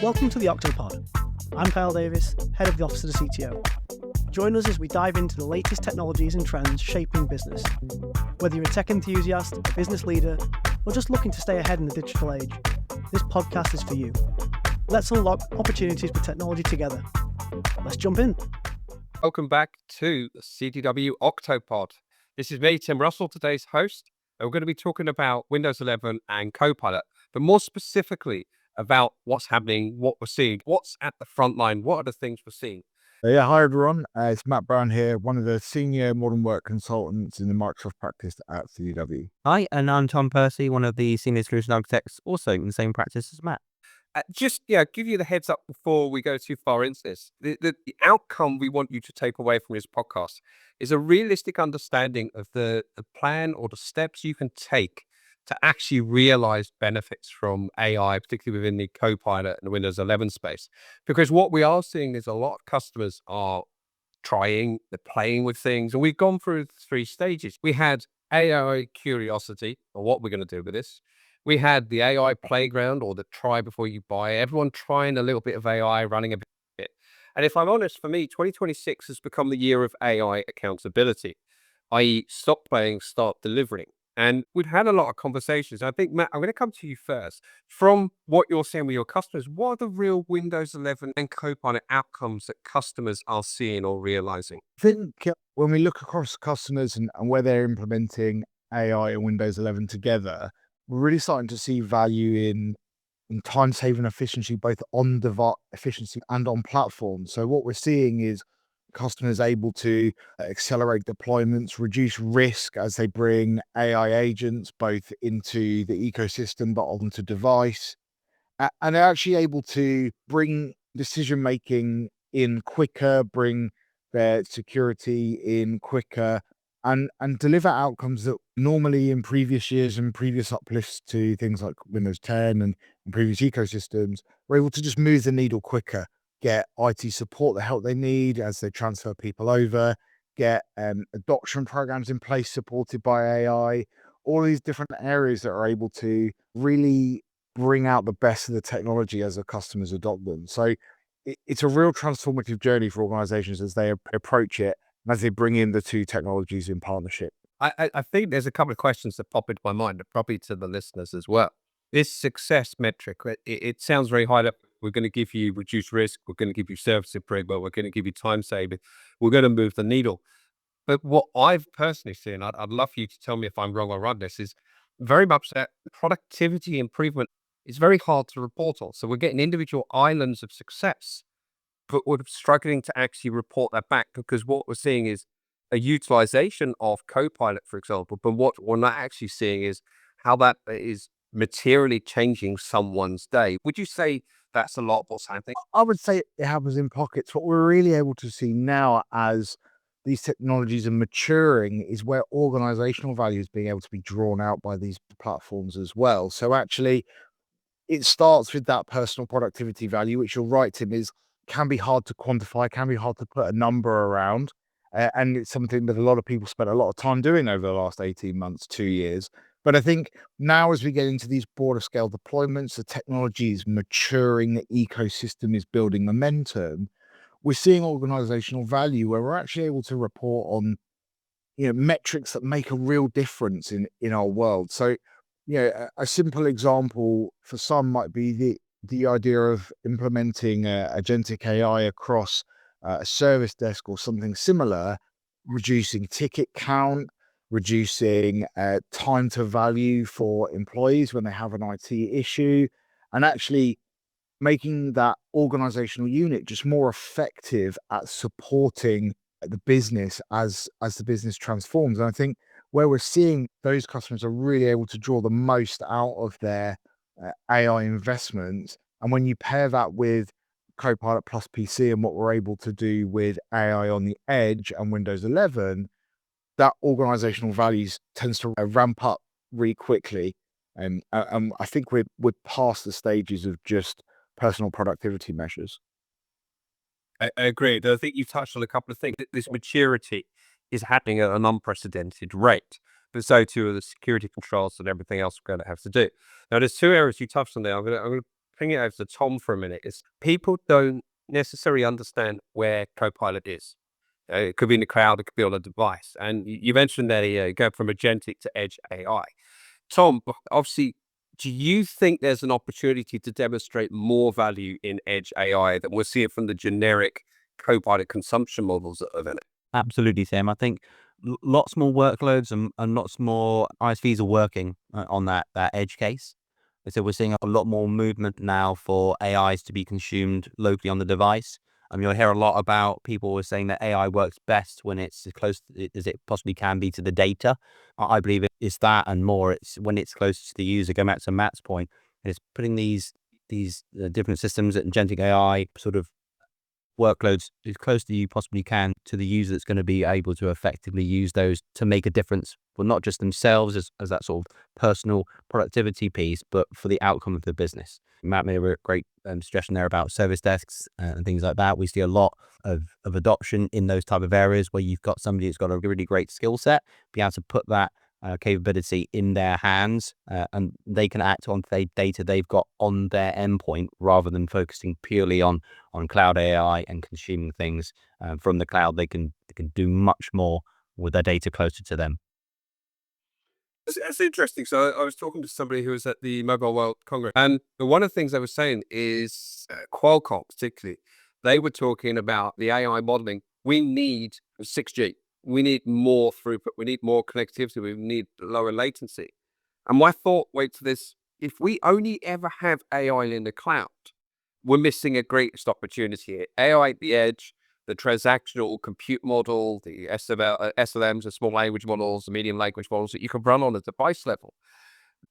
Welcome to the Octopod. I'm Kyle Davis, head of the Office of the CTO. Join us as we dive into the latest technologies and trends shaping business. Whether you're a tech enthusiast, a business leader, or just looking to stay ahead in the digital age, this podcast is for you. Let's unlock opportunities with technology together. Let's jump in. Welcome back to the CDW Octopod. This is me, Tim Russell, today's host. And we're going to be talking about Windows 11 and Copilot, but more specifically about what's happening, what we're seeing, what's at the front line, what are the things we're seeing. Hi everyone, it's Matt Browne here, one of the senior modern work consultants in the Microsoft practice at CDW. Hi, and I'm Tom Pursey, one of the senior solution architects, also in the same practice as Matt. Just give you the heads up before we go too far into this. The outcome we want you to take away from this podcast is a realistic understanding of the plan or the steps you can take to actually realize benefits from AI, particularly within the Copilot and Windows 11 space. Because what we are seeing is a lot of customers are trying, they're playing with things, and we've gone through 3 stages. We had AI curiosity, or what we're going to do with this. We had the AI playground, or the try before you buy. Everyone trying a little bit of AI, running a bit. And if I'm honest, for me, 2026 has become the year of AI accountability, i.e. stop playing, start delivering. And we've had a lot of conversations. I think, Matt, I'm going to come to you first. From what you're seeing with your customers, what are the real Windows 11 and Copilot outcomes that customers are seeing or realizing? I think when we look across customers and where they're implementing AI and Windows 11 together, we're really starting to see value in time saving efficiency, both on device efficiency and on platform. So what we're seeing is customers able to accelerate deployments, reduce risk as they bring AI agents both into the ecosystem but onto device, and they're actually able to bring decision making in quicker, bring their security in quicker, and deliver outcomes that normally in previous years and previous uplifts to things like Windows 10 and previous ecosystems were able to just move the needle quicker, get IT support, the help they need as they transfer people over, get adoption programs in place supported by AI, all these different areas that are able to really bring out the best of the technology as the customers adopt them. So it's a real transformative journey for organizations as they approach it, as they bring in the 2 technologies in partnership. I think there's a couple of questions that pop into my mind, probably to the listeners as well. This success metric, it sounds very high up. We're going to give you reduced risk. We're going to give you service improvement. We're going to give you time saving. We're going to move the needle. But what I've personally seen, I'd love for you to tell me if I'm wrong or right, this is very much that productivity improvement is very hard to report on. So we're getting individual islands of success, but we're struggling to actually report that back, because what we're seeing is a utilization of Copilot, for example, but what we're not actually seeing is how that is materially changing someone's day. Would you say that's a lot of what's happening? I would say it happens in pockets. What we're really able to see now as these technologies are maturing is where organizational value is being able to be drawn out by these platforms as well. So actually, it starts with that personal productivity value, which you're right, Tim, can be hard to quantify, can be hard to put a number around. And it's something that a lot of people spent a lot of time doing over the last 18 months, 2 years. But I think now as we get into these broader scale deployments, the technology is maturing, the ecosystem is building momentum. We're seeing organizational value where we're actually able to report on, metrics that make a real difference in our world. So, a simple example for some might be the idea of implementing agentic AI across a service desk or something similar, reducing ticket count, reducing time to value for employees when they have an IT issue, and actually making that organizational unit just more effective at supporting the business as the business transforms. And I think where we're seeing those customers are really able to draw the most out of their AI investments. And when you pair that with Copilot plus PC and what we're able to do with AI on the edge and Windows 11, that organizational values tends to ramp up really quickly. And I think we're past the stages of just personal productivity measures. I agree. I think you've touched on a couple of things. This maturity is happening at an unprecedented rate, but so too are the security controls and everything else we're going to have to do. Now, there's 2 areas you touched on there. I'm going to bring it over to Tom for a minute, is people don't necessarily understand where Copilot is. It could be in the cloud, it could be on a device. And you mentioned that go from agentic to edge AI. Tom, obviously, do you think there's an opportunity to demonstrate more value in edge AI than we'll see it from the generic Copilot consumption models that are in it? Absolutely, Sam. I think lots more workloads and lots more ISVs are working on that edge case. So we're seeing a lot more movement now for AIs to be consumed locally on the device. You'll hear a lot about people who are saying that AI works best when it's as close as it possibly can be to the data. I believe it's that and more. It's when it's close to the user. Going back to Matt's point, it's putting these different systems, agentic AI sort of workloads as close to you possibly can to the user that's going to be able to effectively use those to make a difference for not just themselves as that sort of personal productivity piece, but for the outcome of the business. Matt made a great suggestion there about service desks and things like that. We see a lot of adoption in those type of areas where you've got somebody who's got a really great skill set, be able to put that capability in their hands, and they can act on the data they've got on their endpoint rather than focusing purely on cloud AI and consuming things from the cloud. They can do much more with their data closer to them. That's interesting. So I was talking to somebody who was at the Mobile World Congress, and one of the things they were saying is Qualcomm, particularly, they were talking about the AI modeling. We need 6G. We need more throughput. We need more connectivity. We need lower latency. And my thought wait to this: if we only ever have AI in the cloud, we're missing a greatest opportunity here. AI at the edge, the transactional compute model, the SLMs, the small language models, the medium language models that you can run on a device level.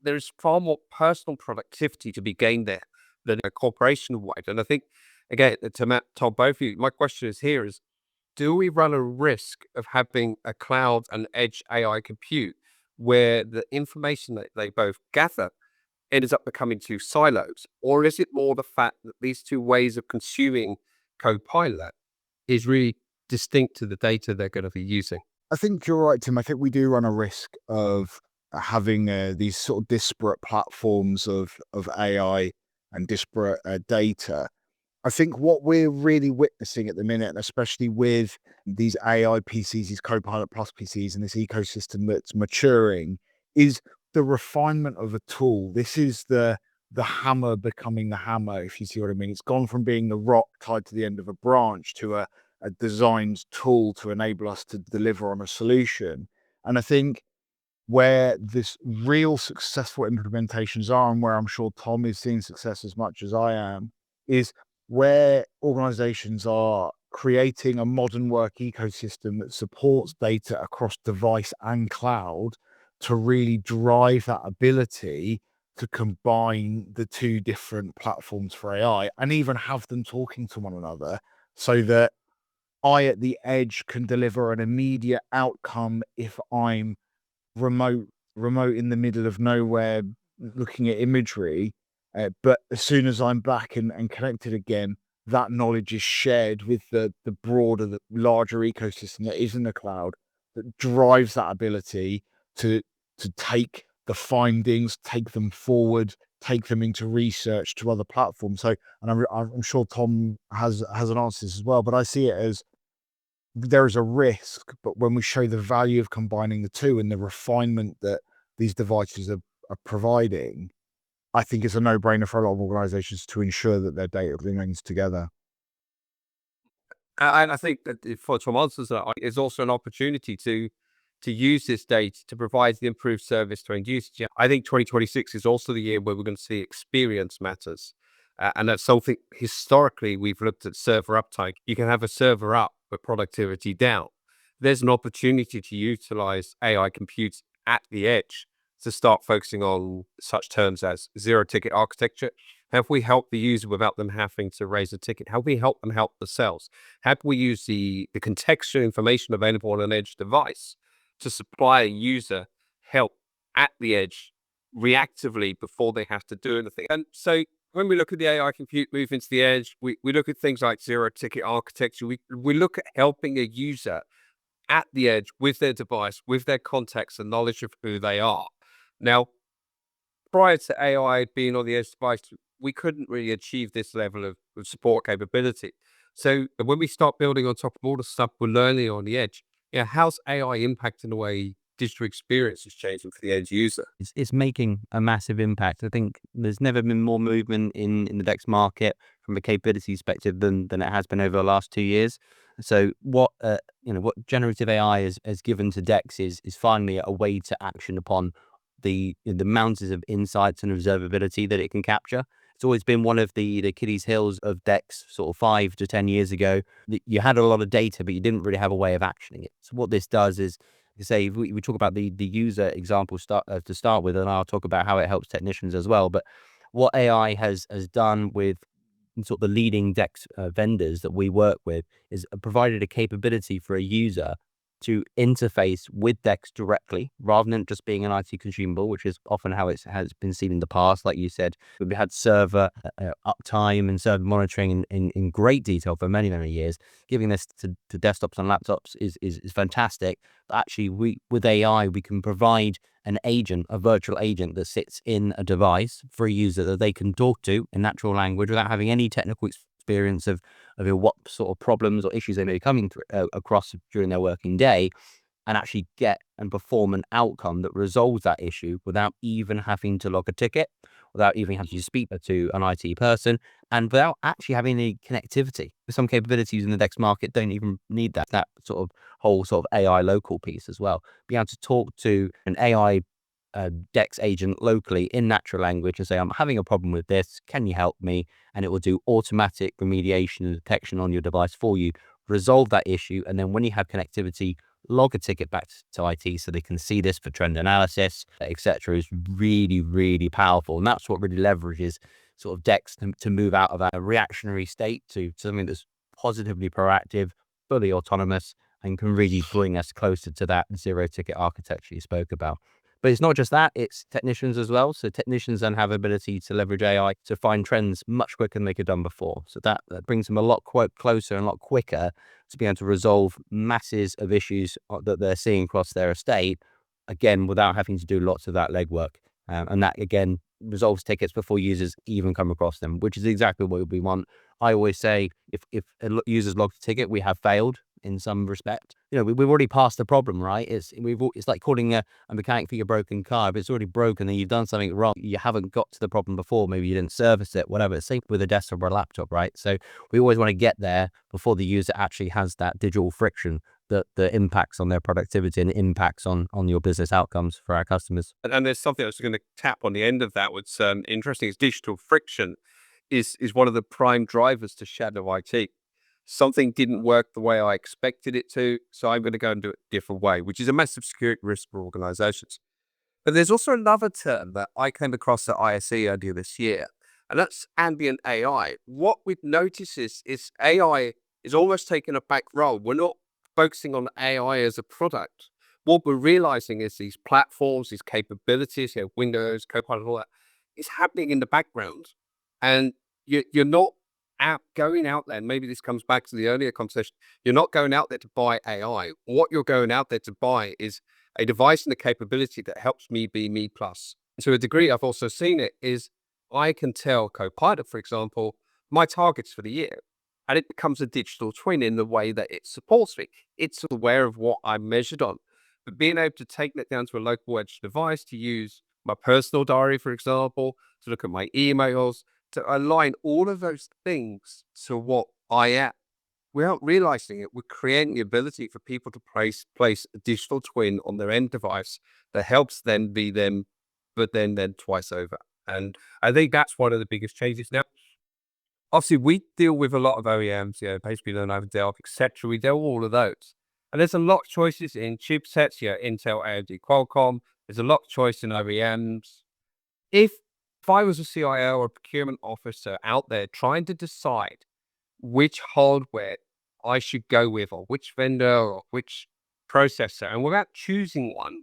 There's far more personal productivity to be gained there than a corporation-wide. And I think, again, to Matt, Tom, both of you, my question is here is, do we run a risk of having a cloud and edge AI compute where the information that they both gather ends up becoming two silos? Or is it more the fact that these two ways of consuming Copilot is really distinct to the data they're going to be using? I think you're right, Tim. I think we do run a risk of having these sort of disparate platforms of AI and disparate data. I think what we're really witnessing at the minute, and especially with these AI PCs, these Copilot Plus PCs, and this ecosystem that's maturing, is the refinement of a tool. This is the hammer becoming the hammer, if you see what I mean. It's gone from being the rock tied to the end of a branch to a designed tool to enable us to deliver on a solution. And I think where this real successful implementations are, and where I'm sure Tom is seeing success as much as I am, is where organizations are creating a modern work ecosystem that supports data across device and cloud to really drive that ability to combine the two different platforms for AI and even have them talking to one another, so that I at the edge can deliver an immediate outcome if I'm remote in the middle of nowhere looking at imagery, but as soon as I'm back and connected again, that knowledge is shared with the broader, the larger ecosystem that is in the cloud, that drives that ability to take the findings, take them forward, take them into research to other platforms. So, and I'm sure Tom has an answer to this as well, but I see it as there is a risk, but when we show the value of combining the two and the refinement that these devices are providing, I think it's a no-brainer for a lot of organizations to ensure that their data remains together. And I think that for Tom answers that, it's also an opportunity to use this data to provide the improved service to end users. Yeah, I think 2026 is also the year where we're going to see experience matters. And that's something historically we've looked at server uptime. You can have a server up, but productivity down. There's an opportunity to utilize AI compute at the edge to start focusing on such terms as zero ticket architecture. How can we help the user without them having to raise a ticket? How can we help them help themselves? How can we use the contextual information available on an edge device to supply a user help at the edge reactively before they have to do anything? And so when we look at the AI compute move into the edge, we look at things like zero ticket architecture. We look at helping a user at the edge with their device, with their context and knowledge of who they are. Now, prior to AI being on the edge device, we couldn't really achieve this level of support capability. So when we start building on top of all the stuff we're learning on the edge, how's AI impacting the way digital experience is changing for the end user? It's making a massive impact. I think there's never been more movement in the DEX market from a capability perspective than it has been over the last 2 years. So what what generative AI has given to DEX is finally a way to action upon the mountains of insights and observability that it can capture. It's always been one of the Achilles heels of DEX sort of 5 to 10 years ago. You had a lot of data, but you didn't really have a way of actioning it. So what this does is, say, we talk about the user example to start with, and I'll talk about how it helps technicians as well. But what AI has done with sort of the leading DEX vendors that we work with is provided a capability for a user to interface with DEX directly, rather than just being an IT consumable, which is often how it has been seen in the past. Like you said, we've had server uptime and server monitoring in great detail for many, many years. Giving this to desktops and laptops is fantastic. But actually, with AI, we can provide an agent, a virtual agent that sits in a device for a user that they can talk to in natural language without having any technical experience of what sort of problems or issues they may be coming through, across during their working day, and actually get and perform an outcome that resolves that issue without even having to log a ticket, without even having to speak to an IT person, and without actually having any connectivity. Some capabilities in the DEX market don't even need that sort of whole sort of AI local piece as well. Being able to talk to an AI DEX agent locally in natural language and say, I'm having a problem with this, can you help me? And it will do automatic remediation and detection on your device for you, resolve that issue, and then when you have connectivity, log a ticket back to IT so they can see this for trend analysis, etc. is really, really powerful. And that's what really leverages sort of DEX to move out of a reactionary state to something that's positively proactive, fully autonomous, and can really bring us closer to that zero ticket architecture you spoke about. But it's not just that, it's technicians as well. So technicians then have ability to leverage AI to find trends much quicker than they could have done before. So that brings them a lot closer and a lot quicker to be able to resolve masses of issues that they're seeing across their estate, again, without having to do lots of that legwork. And that, again, resolves tickets before users even come across them, which is exactly what we want. I always say, if a user's logged a ticket, we have failed in some respect. We've already passed the problem, right? It's like calling a mechanic for your broken car. If it's already broken and you've done something wrong, you haven't got to the problem before. Maybe you didn't service it, whatever. Same with a desktop or a laptop, right? So we always want to get there before the user actually has that digital friction that impacts on their productivity and impacts on your business outcomes for our customers. And there's something I was going to tap on the end of that. What's interesting is digital friction is one of the prime drivers to shadow IT. Something didn't work the way I expected it to, so I'm going to go and do it a different way, which is a massive security risk for organizations. But there's also another term that I came across at ISE earlier this year, and that's ambient AI. What we've noticed is AI is almost taking a back role. We're not focusing on AI as a product. What we're realizing is these platforms, these capabilities, Windows, Copilot, all that, is happening in the background. And you're not going out there, and maybe this comes back to the earlier conversation, you're not going out there to buy AI. What you're going out there to buy is a device and a capability that helps me be me plus. To a degree, I've also seen it is I can tell Copilot, for example, my targets for the year, and it becomes a digital twin in the way that it supports me. It's aware of what I'm measured on. But being able to take that down to a local edge device, to use my personal diary, for example, to look at my emails, to align all of those things to what I am, without realizing it, we're creating the ability for people to place a digital twin on their end device that helps them be them, but then twice over. And I think that's one of the biggest changes now. Obviously, we deal with a lot of OEMs, HP, Lenovo, Dell, etc. We deal with all of those. And there's a lot of choices in chipsets, Intel, AMD, Qualcomm. There's a lot of choice in OEMs. If I was a CIO or a procurement officer out there trying to decide which hardware I should go with, or which vendor, or which processor, and without choosing one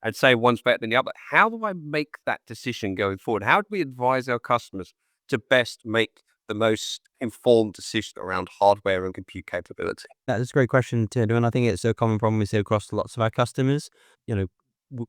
and say one's better than the other, how do I make that decision going forward? How do we advise our customers to best make the most informed decision around hardware and compute capability? That's a great question, Tim, and I think it's a common problem we see across lots of our customers.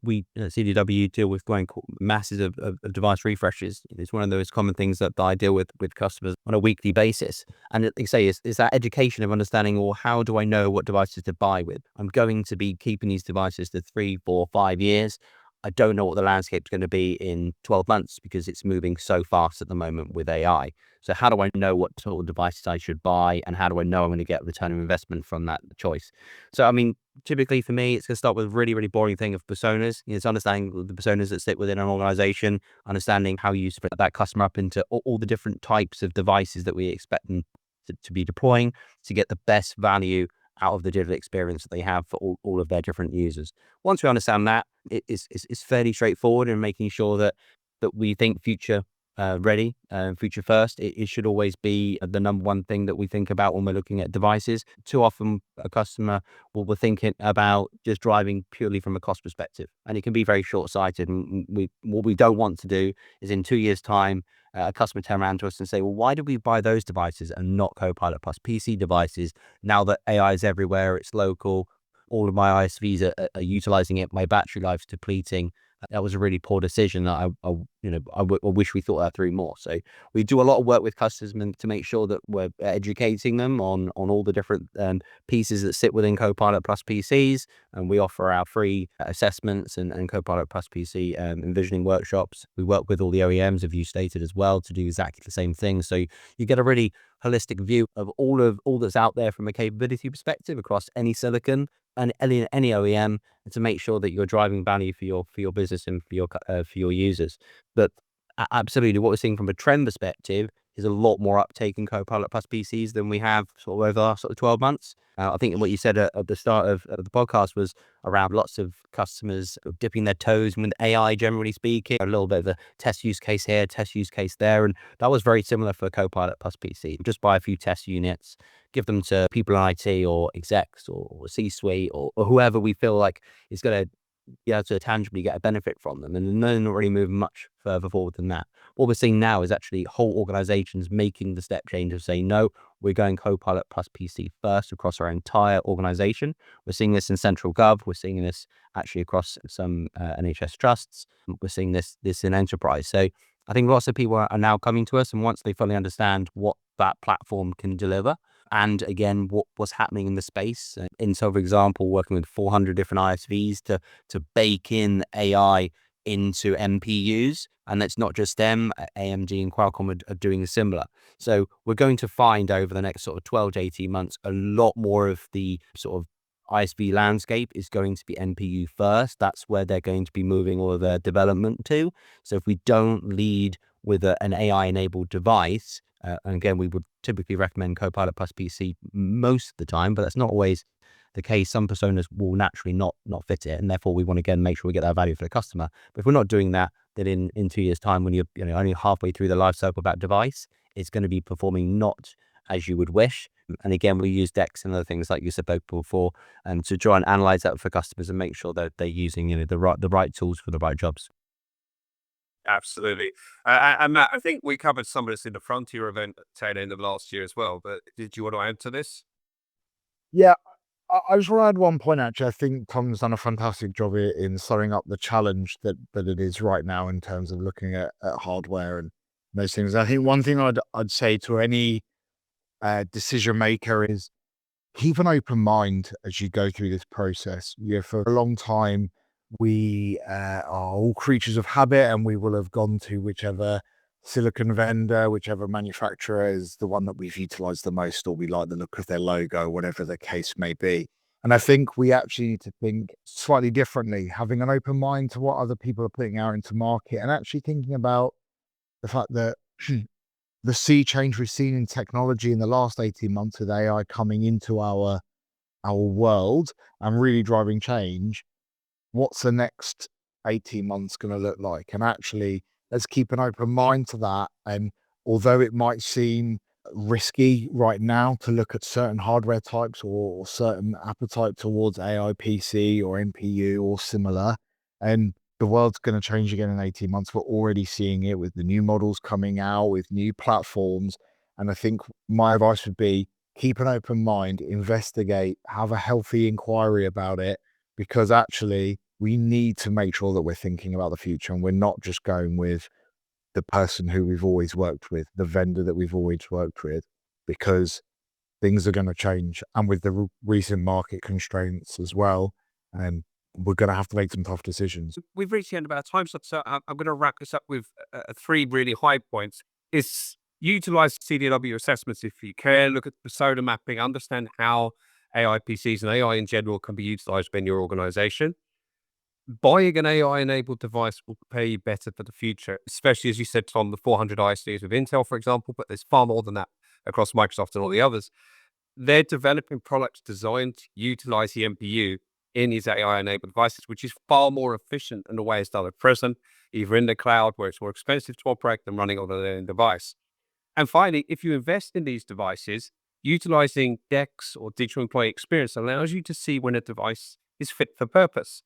we at CDW deal with going masses of device refreshes. It's one of those common things that I deal with customers on a weekly basis. And like I say, is that education of understanding, or how do I know what devices to buy with? I'm going to be keeping these devices to 3, 4, 5 years. I don't know what the landscape's going to be in 12 months because it's moving so fast at the moment with AI. So how do I know what sort of devices I should buy, and how do I know I'm going to get return of investment from that choice? So, I mean, typically for me, it's going to start with a really, really boring thing of personas. It's understanding the personas that sit within an organization, understanding how you split that customer up into all the different types of devices that we expect them to be deploying to get the best value out of the digital experience that they have for all of their different users. Once we understand that, it's fairly straightforward in making sure that we think future ready, future first. It should always be the number one thing that we think about when we're looking at devices. Too often a customer will think about just driving purely from a cost perspective, and it can be very short-sighted. And what we don't want to do is in 2 years' time, a customer turn around to us and say, well, why did we buy those devices and not Copilot Plus PC devices? Now that AI is everywhere, it's local, all of my ISVs are utilizing it, my battery life's depleting. That was a really poor decision. I wish we thought that through more. So we do a lot of work with customers to make sure that we're educating them on all the different pieces that sit within Copilot Plus PCs, and we offer our free assessments and Copilot Plus PC envisioning workshops. We work with all the OEMs, as you stated as well, to do exactly the same thing. So you get a really holistic view of all that's out there from a capability perspective across any silicon and any OEM, and to make sure that you're driving value for your business and for your users. But absolutely, what we're seeing from a trend perspective is a lot more uptake in Copilot Plus PCs than we have sort of over the last sort of 12 months. I think what you said at the start of the podcast was around lots of customers dipping their toes with AI, generally speaking, a little bit of a test use case here, test use case there. And that was very similar for Copilot Plus PC. Just buy a few test units, give them to people in IT or execs or C-suite or whoever we feel like is going to be able to tangibly get a benefit from them, and they're not really moving much further forward than that. What we're seeing now is actually whole organizations making the step change of saying, no, we're going Copilot Plus PC first across our entire organization. We're seeing this in central gov. We're seeing this actually across some NHS trusts. We're seeing this in enterprise. So I think lots of people are now coming to us, and once they fully understand what that platform can deliver, and again, what's happening in the space. In, so for example, working with 400 different ISVs to bake in AI into MPUs, and that's not just them. AMD and Qualcomm are doing similar. So we're going to find over the next sort of 12 to 18 months, a lot more of the sort of ISV landscape is going to be NPU first. That's where they're going to be moving all of their development to. So if we don't lead with an AI-enabled device, and again, we would typically recommend Copilot Plus PC most of the time, but that's not always the case. Some personas will naturally not fit it, and therefore we want to again make sure we get that value for the customer. But if we're not doing that, then in 2 years' time, when you're only halfway through the life cycle of that device, it's going to be performing not as you would wish. And again, we use Dex and other things like you said before, to try and analyze that for customers and make sure that they're using the right tools for the right jobs. Absolutely. And Matt, I think we covered some of this in the Frontier event at tail end of last year as well, but did you want to add to this? Yeah, I just want to add one point, actually. I think Tom's done a fantastic job in summing up the challenge that it is right now in terms of looking at hardware and those things. I think one thing I'd say to any decision maker is keep an open mind as you go through this process. For a long time, we are all creatures of habit, and we will have gone to whichever silicon vendor, whichever manufacturer is the one that we've utilized the most, or we like the look of their logo, whatever the case may be. And I think we actually need to think slightly differently, having an open mind to what other people are putting out into market, and actually thinking about the fact that the sea change we've seen in technology in the last 18 months with AI coming into our world and really driving change. What's the next 18 months going to look like? And actually, let's keep an open mind to that. And although it might seem risky right now to look at certain hardware types or certain appetite towards AI PC or NPU or similar, and the world's going to change again in 18 months. We're already seeing it with the new models coming out, with new platforms. And I think my advice would be keep an open mind, investigate, have a healthy inquiry about it, because actually we need to make sure that we're thinking about the future and we're not just going with the person who we've always worked with, the vendor that we've always worked with, because things are going to change. And with the recent market constraints as well, we're going to have to make some tough decisions. We've reached the end of our time, so I'm going to wrap this up with three really high points. Is utilize CDW assessments if you can, look at persona mapping, understand how AI PCs and AI in general can be utilized within your organization. Buying an AI-enabled device will prepare you better for the future, especially as you said, Tom, the 400 ISVs with Intel, for example, but there's far more than that across Microsoft and all the others. They're developing products designed to utilize the NPU in these AI-enabled devices, which is far more efficient than the way it's done at present, either in the cloud where it's more expensive to operate than running on their own device. And finally, if you invest in these devices, utilizing DEX or digital employee experience allows you to see when a device is fit for purpose,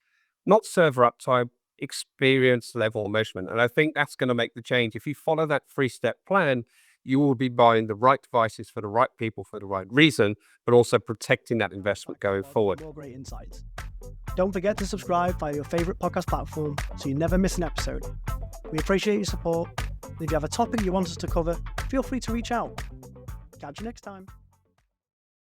not server uptime, experience level measurement. And I think that's going to make the change. If you follow that 3-step plan, you will be buying the right devices for the right people for the right reason, but also protecting that investment going forward. More great insights. Don't forget to subscribe via your favorite podcast platform so you never miss an episode. We appreciate your support. And if you have a topic you want us to cover, feel free to reach out. Catch you next time.